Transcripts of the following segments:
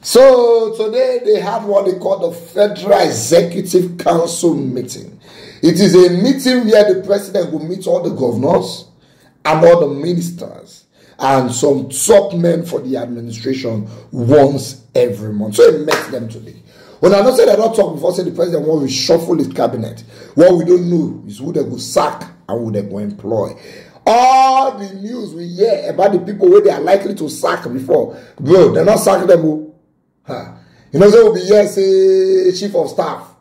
So today they had what they call the Federal Executive Council meeting. It is a meeting where the president will meet all the governors and all the ministers and some top men for the administration once every month. So he met them today. When I don't say they don't talk before, say the president will reshuffle his cabinet. What we don't know is who they will sack and who they will employ. All the news we hear about the people where they are likely to sack before, bro, they're not sacking them. You know, there will be here, say, chief of staff,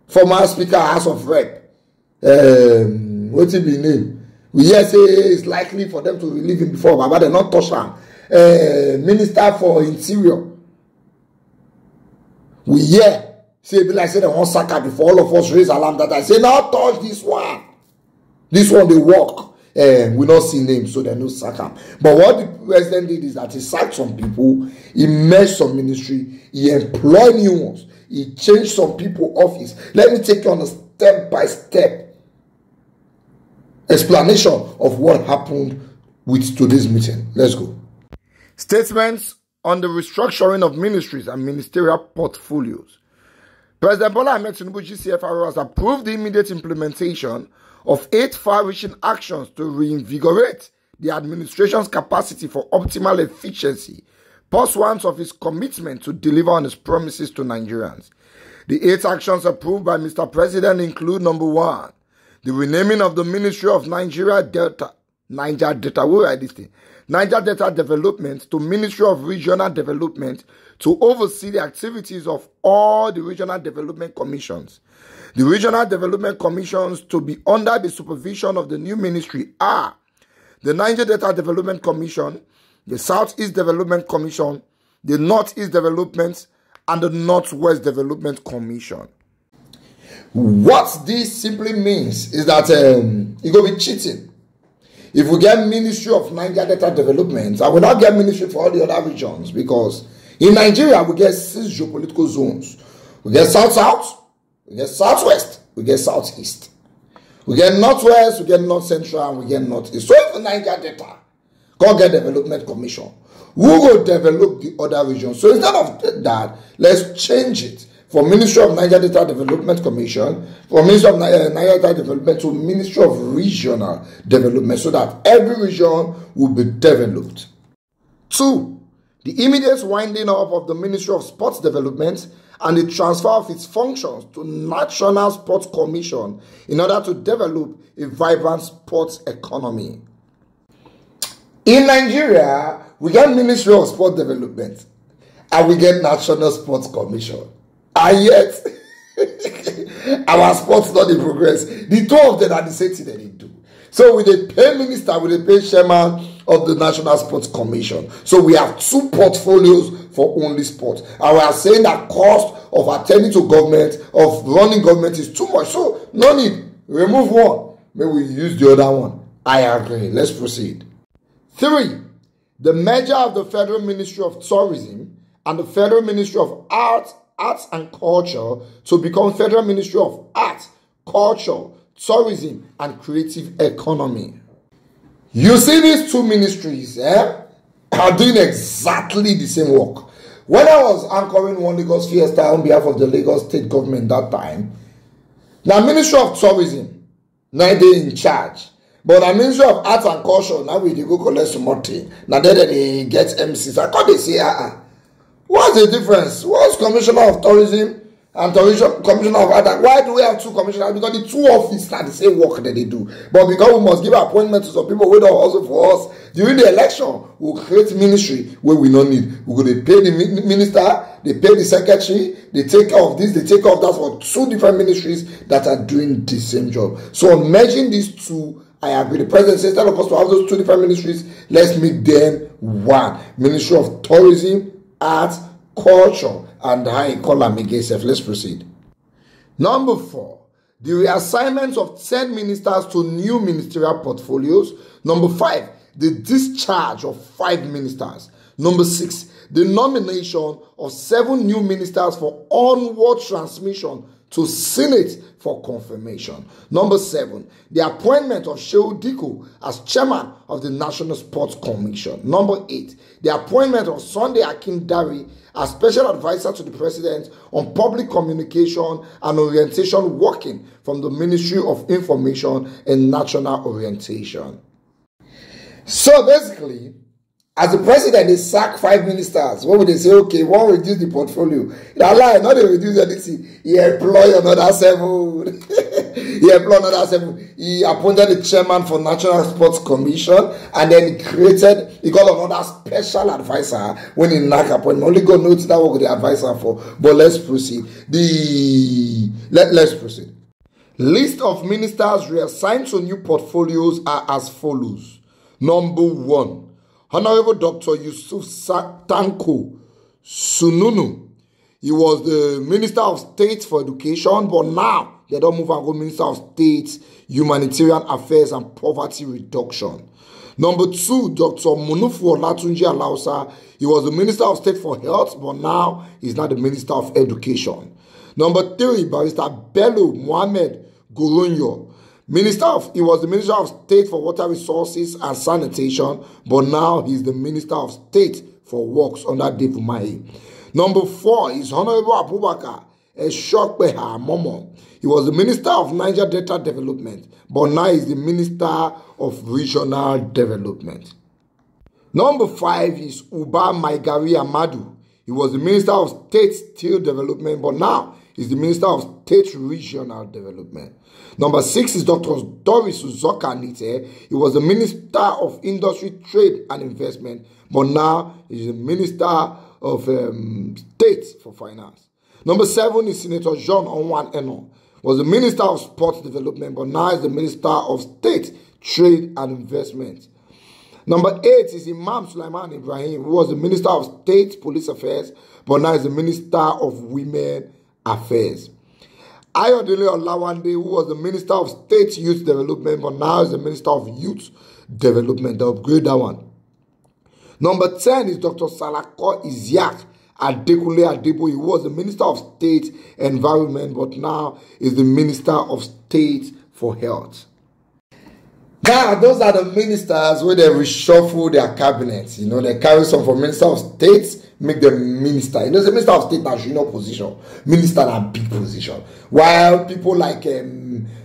former speaker, House of Rep. What's it be name? We hear say it's likely for them to relieve him before, but they not touch him. Minister for Interior. We hear say be like say they want sack her before all of us raise alarm that I say now touch this one. This one they work. We don't see names, so they no sack him. But what the president did is that he sacked some people, he merged some ministry, he employed new ones, he changed some people office. Let me take you on a step-by-step explanation of what happened with today's meeting. Let's go. Statements on the restructuring of ministries and ministerial portfolios. President Bola Ahmed Tinubu GCFR has approved the immediate implementation of 8 far-reaching actions to reinvigorate the administration's capacity for optimal efficiency, pursuant of his commitment to deliver on his promises to Nigerians. The 8 actions approved by Mr. President include: number 1, the renaming of the Ministry of Niger Delta Development to Ministry of Regional Development to oversee the activities of all the regional development commissions. The regional development commissions to be under the supervision of the new ministry are the Niger Delta Development Commission, the Southeast Development Commission, the Northeast Development, and the Northwest Development Commission. What this simply means is that it will be cheating. If we get Ministry of Niger Delta Development, I will not get ministry for all the other regions, because in Nigeria we get 6 geopolitical zones. We get South-South, we get Southwest, we get Southeast. We get Northwest, we get North Central, and we get Northeast. So if Niger Delta go get Development Commission, who will develop the other regions? So instead of that, let's change it from Ministry of Niger Delta Development Commission, from Ministry of Niger Delta Development to Ministry of Regional Development, so that every region will be developed. 2, the immediate winding up of the Ministry of Sports Development and the transfer of its functions to National Sports Commission in order to develop a vibrant sports economy. In Nigeria, we get Ministry of Sport Development and we get National Sports Commission. And yet, our sports not in progress. The 2 of them are the same thing that they do. So with the pay minister, with the pay chairman of the National Sports Commission. So we have 2 portfolios for only sport. And we are saying that cost of attending to government, of running government is too much. So no need. Remove one. Maybe we use the other one. I agree. Let's proceed. 3, the merger of the Federal Ministry of Tourism and the Federal Ministry of Arts and Culture to become Federal Ministry of Arts, Culture, Tourism, and Creative Economy. You see, these 2 ministries are doing exactly the same work. When I was anchoring One Lagos Fiesta on behalf of the Lagos State government that time, the Ministry of Tourism, now they in charge. But the Ministry of Arts and Culture, now we go collect some money. Now they get MCs. I can't say, what's the difference? What's Commissioner of Tourism and Commissioner of Art? Why do we have 2 commissioners? Because the 2 offices are the same work that they do. But because we must give appointments to some people who don't also for us, during the election, we'll create ministry where we don't need. We're going to pay the minister, they pay the secretary, they take care of this, they take care of that, for 2 different ministries that are doing the same job. So on merging these 2, I agree. The president says instead of us to have those 2 different ministries, let's make them one. Ministry of Tourism, Arts, Culture, and I call them again. Let's proceed. Number 4, the reassignment of 10 ministers to new ministerial portfolios. Number 5, the discharge of 5 ministers. Number 6, the nomination of 7 new ministers for onward transmission to Senate for confirmation. Number 7, the appointment of Shehu Diko as chairman of the National Sports Commission. Number 8, the appointment of Sunday Akindari as special advisor to the president on public communication and orientation working from the Ministry of Information and National Orientation. So basically, as the president, they sack 5 ministers. What would they say? Okay, one reduce the portfolio. That lie, not they reduce anything. He employ another 7. He appointed the chairman for National Sports Commission, and then he got another special advisor when he knock appointment. Only God knows that what the advisor for. But let's proceed. Let's proceed. List of ministers reassigned to new portfolios are as follows. Number 1. Honorable Dr. Yusuf Tanko Sununu. He was the Minister of State for Education, but now they don't move and go Minister of State, Humanitarian Affairs and Poverty Reduction. Number 2, Dr. Munufu Olatunji Alausa. He was the Minister of State for Health, but now he's not the Minister of Education. Number 3, Barrister Bello Mohammed Goronyo. He was the Minister of State for Water Resources and Sanitation, but now he's the Minister of State for Works under Dave Umahi. Number 4 is Honorable Abubakar Eshokbeha Momo. He was the Minister of Niger Delta Development, but now he's the Minister of Regional Development. Number 5 is Uba Maigari Amadu. He was the Minister of State Steel Development, but now he's the Minister of State Regional Development. Number 6 is Dr. Doris Uzoka Nite. He was the Minister of Industry, Trade and Investment, but now he's the Minister of State for Finance. Number 7 is Senator John Onwan Eno. Was the Minister of Sports Development, but now is the Minister of State, Trade and Investment. Number 8 is Imam Sulaiman Ibrahim, who was the Minister of State Police Affairs, but now is the Minister of Women Affairs. Ayodele Olawande, who was the Minister of State Youth Development, but now is the Minister of Youth Development. They'll upgrade that one. Number 10 is Dr. Salako Isiaq Adekunle Adebo. He was the Minister of State Environment, but now is the Minister of State for Health. Now, those are the ministers where they reshuffle their cabinets. You know, they carry some from Minister of State, make them minister. You know, the Minister of State is junior position. Minister is a big position. While people like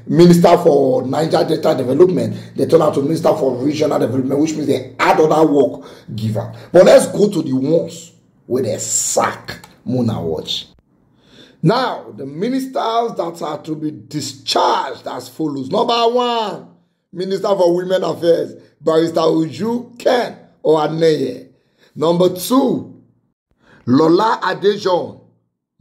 Minister for Niger Delta Development, they turn out to Minister for Regional Development, which means they add other work giver. But let's go to the ones where they sack Mona Watch. Now, the ministers that are to be discharged as follows. Number 1, Minister for Women Affairs, Barrister Ojukwu or Aneye. Number 2, Lola Adejon,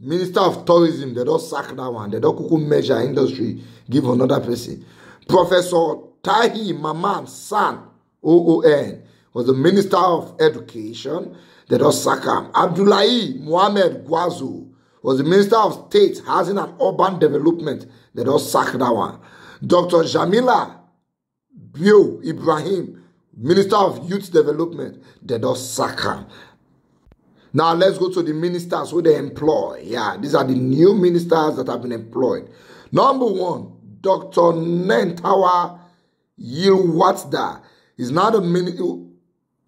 Minister of Tourism. They don't sack that one. They don't kuku measure industry, give another person. Professor Tahi Maman San, OON, was the Minister of Education. They don't sack him. Abdullahi Mohammed Gwazo was the Minister of State, Housing and Urban Development. They don't sack that one. Dr. Jamila Bio Ibrahim, Minister of Youth Development, they don't sack him. Now let's go to the ministers who they employ. Yeah, these are the new ministers that have been employed. Number 1, Dr. Nentawa Yilwatda is now the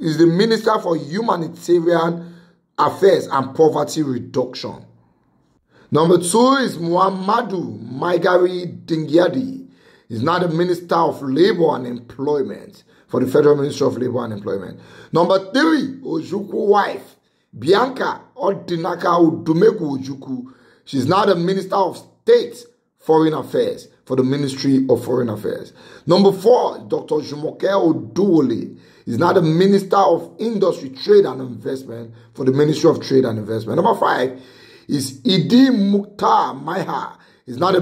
Minister for Humanitarian Affairs and Poverty Reduction. Number 2 is Muhammadu Maigari Dingyadi. He's now the Minister of Labor and Employment for the Federal Ministry of Labor and Employment. Number 3, Ojukwu wife, Bianca Odinaka Udumeku Ojukwu. She's now the Minister of State Foreign Affairs for the Ministry of Foreign Affairs. Number 4, Dr. Jumoke Oduwole. He's now the Minister of Industry, Trade and Investment for the Ministry of Trade and Investment. Number 5 is Idi Mukhtar Maiha. He's now the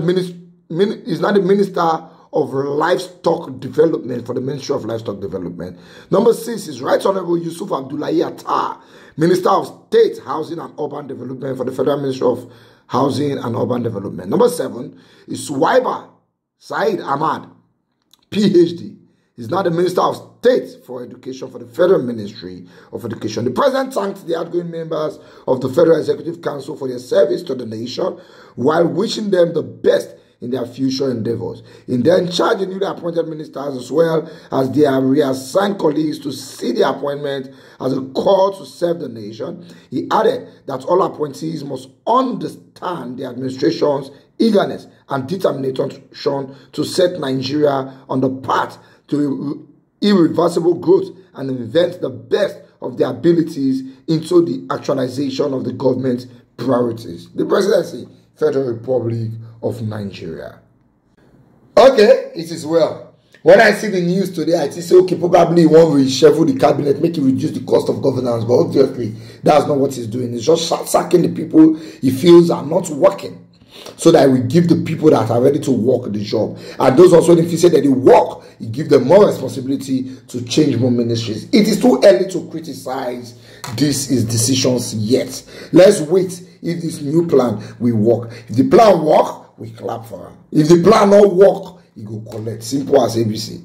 Minister of Livestock Development for the Ministry of Livestock Development. Number 6 is Right Honorable Yusuf Abdullahi Attar, Minister of State, Housing and Urban Development for the Federal Ministry of Housing and Urban Development. Number 7 is Suwaiba Said Ahmad, PhD. He's now the Minister of State for Education for the Federal Ministry of Education. The President thanked the outgoing members of the Federal Executive Council for their service to the nation while wishing them the best in their future endeavors. He then charged the newly appointed ministers as well as their reassigned colleagues to see the appointment as a call to serve the nation. He added that all appointees must understand the administration's eagerness and determination to set Nigeria on the path to irreversible growth and invent the best of their abilities into the actualization of the government's priorities. The Presidency, Federal Republic of Nigeria. Okay, it is well. When I see the news today, I say, okay, probably he won't reshuffle the cabinet, make it reduce the cost of governance, but obviously that's not what he's doing. He's just sacking the people he feels are not working, so that we give the people that are ready to work the job. And those also, if he said that they work, he give them more responsibility to change more ministries. It is too early to criticize these decisions yet. Let's wait if this new plan will work. If the plan work, we clap for him. If the plan not work, he go collect. Simple as ABC.